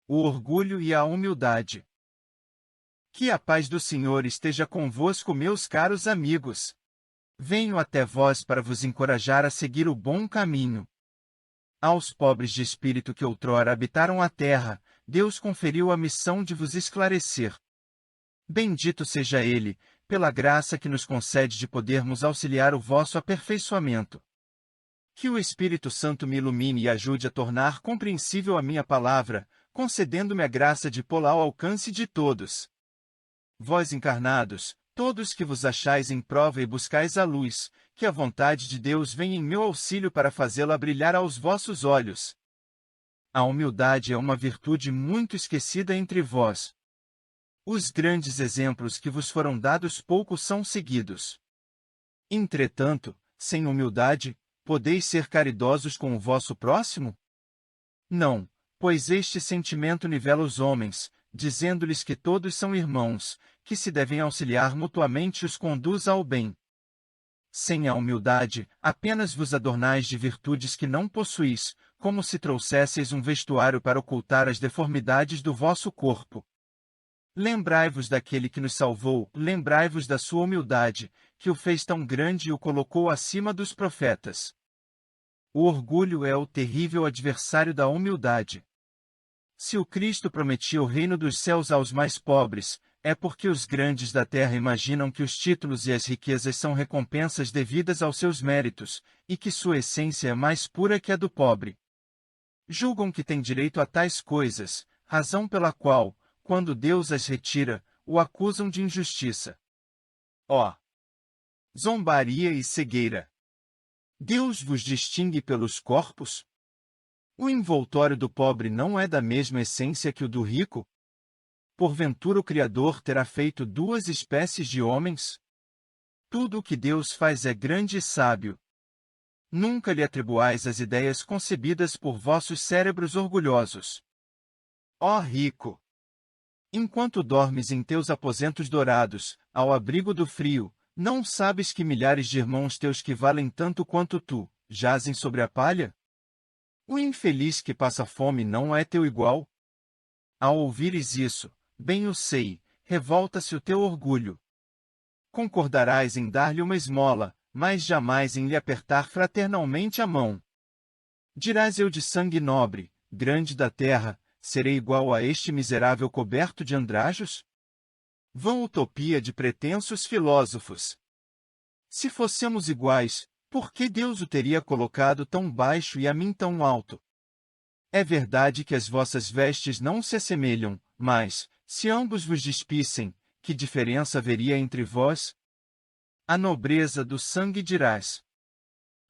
o orgulho e a humildade. Que a paz do Senhor esteja convosco, meus caros amigos. Venho até vós para vos encorajar a seguir o bom caminho. Aos pobres de espírito que outrora habitaram a terra, Deus conferiu a missão de vos esclarecer. Bendito seja Ele, pela graça que nos concede de podermos auxiliar o vosso aperfeiçoamento. Que o Espírito Santo me ilumine e ajude a tornar compreensível a minha palavra, concedendo-me a graça de pô-la ao alcance de todos. Vós encarnados, todos que vos achais em prova e buscais a luz, que a vontade de Deus venha em meu auxílio para fazê-la brilhar aos vossos olhos. A humildade é uma virtude muito esquecida entre vós. Os grandes exemplos que vos foram dados pouco são seguidos. Entretanto, sem humildade, podeis ser caridosos com o vosso próximo? Não, pois este sentimento nivela os homens, dizendo-lhes que todos são irmãos, que se devem auxiliar mutuamente e os conduz ao bem. Sem a humildade, apenas vos adornais de virtudes que não possuís, como se trouxesseis um vestuário para ocultar as deformidades do vosso corpo. Lembrai-vos daquele que nos salvou, lembrai-vos da sua humildade, que o fez tão grande e o colocou acima dos profetas. O orgulho é o terrível adversário da humildade. Se o Cristo prometia o reino dos céus aos mais pobres, é porque os grandes da terra imaginam que os títulos e as riquezas são recompensas devidas aos seus méritos, e que sua essência é mais pura que a do pobre. Julgam que têm direito a tais coisas, razão pela qual, quando Deus as retira, o acusam de injustiça. Ó! Zombaria e cegueira! Deus vos distingue pelos corpos? O envoltório do pobre não é da mesma essência que o do rico? Porventura o Criador terá feito duas espécies de homens? Tudo o que Deus faz é grande e sábio. Nunca lhe atribuais as ideias concebidas por vossos cérebros orgulhosos. Ó rico! Enquanto dormes em teus aposentos dourados, ao abrigo do frio, não sabes que milhares de irmãos teus que valem tanto quanto tu, jazem sobre a palha? O infeliz que passa fome não é teu igual? Ao ouvires isso, bem o sei, revolta-se o teu orgulho. Concordarás em dar-lhe uma esmola, mas jamais em lhe apertar fraternalmente a mão. Dirás: eu de sangue nobre, grande da terra, serei igual a este miserável coberto de andrajos? Vã utopia de pretensos filósofos! Se fossemos iguais, por que Deus o teria colocado tão baixo e a mim tão alto? É verdade que as vossas vestes não se assemelham, mas, se ambos vos despissem, que diferença haveria entre vós? A nobreza do sangue dirás.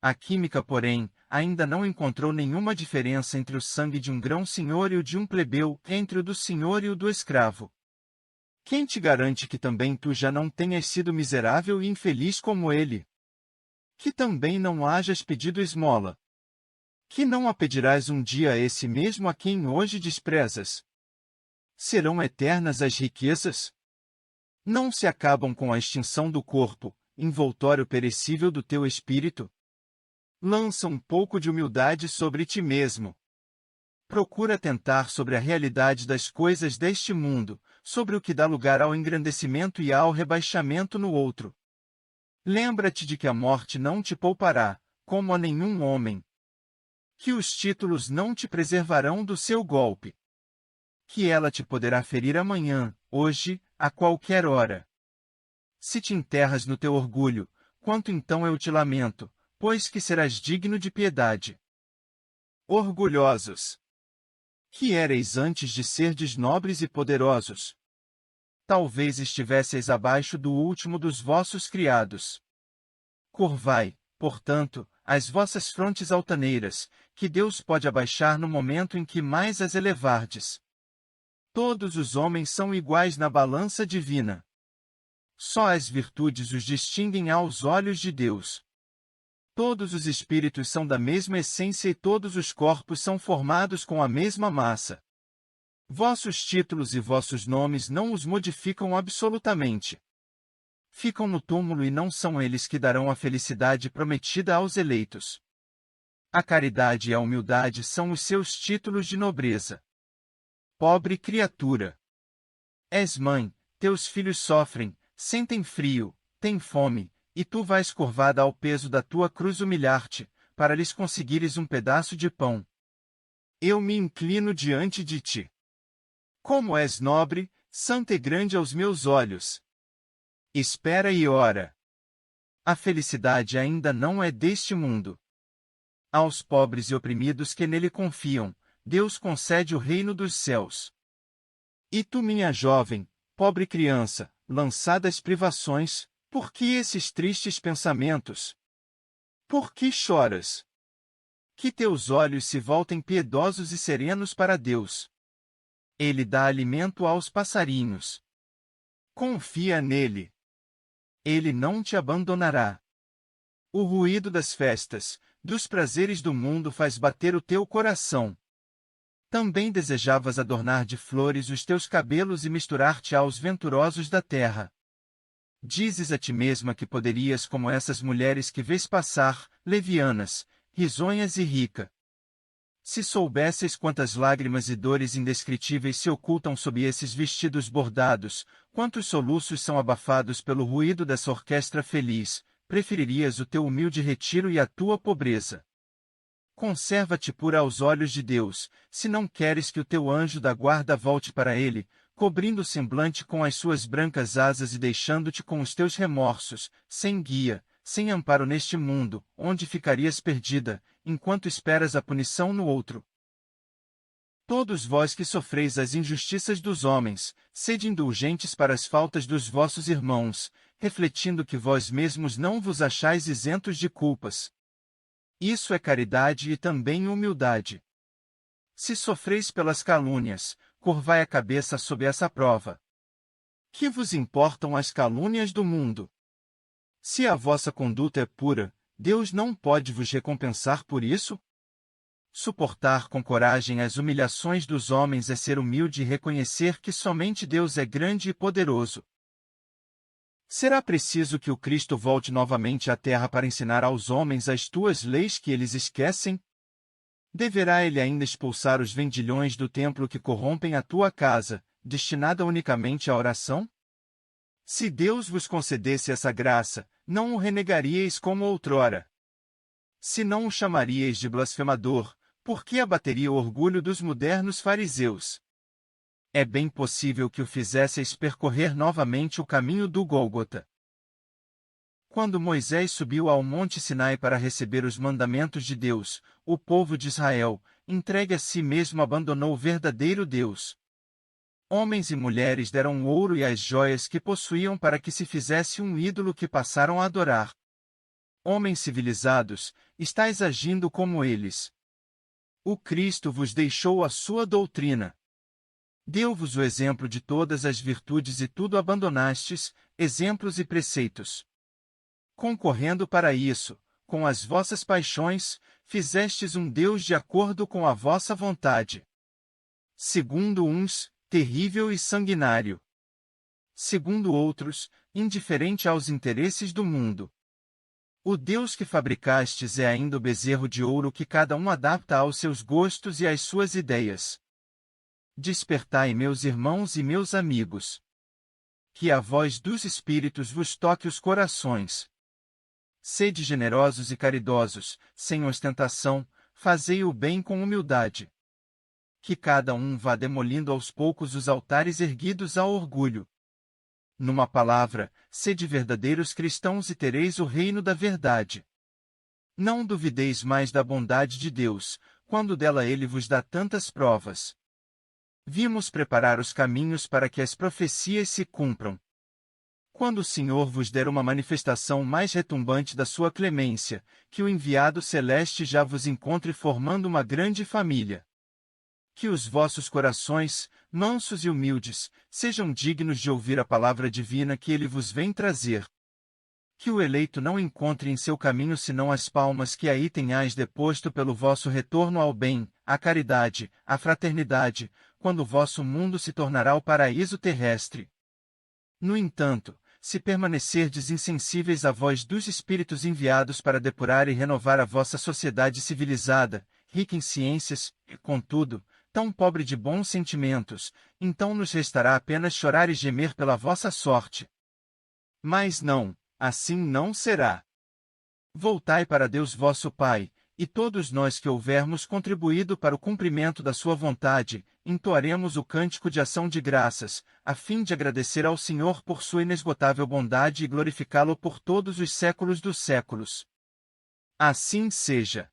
A química, porém, ainda não encontrou nenhuma diferença entre o sangue de um grão-senhor e o de um plebeu, entre o do senhor e o do escravo. Quem te garante que também tu já não tenhas sido miserável e infeliz como ele? Que também não hajas pedido esmola? Que não a pedirás um dia a esse mesmo a quem hoje desprezas? Serão eternas as riquezas? Não se acabam com a extinção do corpo, envoltório perecível do teu espírito? Lança um pouco de humildade sobre ti mesmo. Procura tentar sobre a realidade das coisas deste mundo, sobre o que dá lugar ao engrandecimento e ao rebaixamento no outro. Lembra-te de que a morte não te poupará, como a nenhum homem. Que os títulos não te preservarão do seu golpe. Que ela te poderá ferir amanhã, hoje, a qualquer hora. Se te enterras no teu orgulho, quanto então eu te lamento, pois que serás digno de piedade. Orgulhosos! Que éreis antes de serdes nobres e poderosos? Talvez estivesseis abaixo do último dos vossos criados. Curvai, portanto, as vossas frontes altaneiras, que Deus pode abaixar no momento em que mais as elevardes. Todos os homens são iguais na balança divina. Só as virtudes os distinguem aos olhos de Deus. Todos os espíritos são da mesma essência e todos os corpos são formados com a mesma massa. Vossos títulos e vossos nomes não os modificam absolutamente. Ficam no túmulo e não são eles que darão a felicidade prometida aos eleitos. A caridade e a humildade são os seus títulos de nobreza. pobre criatura. És mãe, teus filhos sofrem, sentem frio, têm fome, e tu vais curvada ao peso da tua cruz humilhar-te, para lhes conseguires um pedaço de pão. Eu me inclino diante de ti. Como és nobre, santa e grande aos meus olhos. Espera e ora. A felicidade ainda não é deste mundo. Aos pobres e oprimidos que nele confiam, Deus concede o reino dos céus. E tu, minha jovem, pobre criança, lançada às privações, por que esses tristes pensamentos? Por que choras? Que teus olhos se voltem piedosos e serenos para Deus. Ele dá alimento aos passarinhos. Confia nele. Ele não te abandonará. O ruído das festas, dos prazeres do mundo faz bater o teu coração. Também desejavas adornar de flores os teus cabelos e misturar-te aos venturosos da terra. Dizes a ti mesma que poderias como essas mulheres que vês passar, levianas, risonhas e rica. Se soubesses quantas lágrimas e dores indescritíveis se ocultam sob esses vestidos bordados, quantos soluços são abafados pelo ruído dessa orquestra feliz, preferirias o teu humilde retiro e a tua pobreza. Conserva-te pura aos olhos de Deus, se não queres que o teu anjo da guarda volte para ele, cobrindo o semblante com as suas brancas asas e deixando-te com os teus remorsos, sem guia, sem amparo neste mundo, onde ficarias perdida, enquanto esperas a punição no outro. Todos vós que sofreis as injustiças dos homens, sede indulgentes para as faltas dos vossos irmãos, refletindo que vós mesmos não vos achais isentos de culpas. Isso é caridade e também humildade. Se sofreis pelas calúnias, curvai a cabeça sob essa prova. Que vos importam as calúnias do mundo? Se a vossa conduta é pura, Deus não pode vos recompensar por isso? Suportar com coragem as humilhações dos homens é ser humilde e reconhecer que somente Deus é grande e poderoso. Será preciso que o Cristo volte novamente à terra para ensinar aos homens as tuas leis que eles esquecem? Deverá ele ainda expulsar os vendilhões do templo que corrompem a tua casa, destinada unicamente à oração? Se Deus vos concedesse essa graça, não o renegaríeis como outrora. Se não o chamaríeis de blasfemador, por que abateria o orgulho dos modernos fariseus? É bem possível que o fizesseis percorrer novamente o caminho do Gólgota. Quando Moisés subiu ao Monte Sinai para receber os mandamentos de Deus, o povo de Israel, entregue a si mesmo, abandonou o verdadeiro Deus. Homens e mulheres deram o ouro e as joias que possuíam para que se fizesse um ídolo que passaram a adorar. Homens civilizados, estáis agindo como eles. O Cristo vos deixou a sua doutrina. Deu-vos o exemplo de todas as virtudes e tudo abandonastes, exemplos e preceitos. Concorrendo para isso, com as vossas paixões, fizestes um Deus de acordo com a vossa vontade. Segundo uns, terrível e sanguinário. Segundo outros, indiferente aos interesses do mundo. O Deus que fabricastes é ainda o bezerro de ouro que cada um adapta aos seus gostos e às suas ideias. Despertai, meus irmãos e meus amigos. Que a voz dos Espíritos vos toque os corações. Sede generosos e caridosos, sem ostentação, fazei o bem com humildade. Que cada um vá demolindo aos poucos os altares erguidos ao orgulho. Numa palavra, sede verdadeiros cristãos e tereis o reino da verdade. Não duvideis mais da bondade de Deus, quando dela ele vos dá tantas provas. Vimos preparar os caminhos para que as profecias se cumpram. Quando o Senhor vos der uma manifestação mais retumbante da sua clemência, que o enviado celeste já vos encontre formando uma grande família. Que os vossos corações, mansos e humildes, sejam dignos de ouvir a palavra divina que ele vos vem trazer. Que o eleito não encontre em seu caminho senão as palmas que aí tenhais deposto pelo vosso retorno ao bem, à caridade, à fraternidade, quando o vosso mundo se tornará o paraíso terrestre. No entanto, se permanecerdes insensíveis à voz dos Espíritos enviados para depurar e renovar a vossa sociedade civilizada, rica em ciências, e, contudo, tão pobre de bons sentimentos, então nos restará apenas chorar e gemer pela vossa sorte. Mas não, assim não será. Voltai para Deus vosso Pai, e todos nós que houvermos contribuído para o cumprimento da sua vontade, entoaremos o cântico de ação de graças, a fim de agradecer ao Senhor por sua inesgotável bondade e glorificá-lo por todos os séculos dos séculos. Assim seja.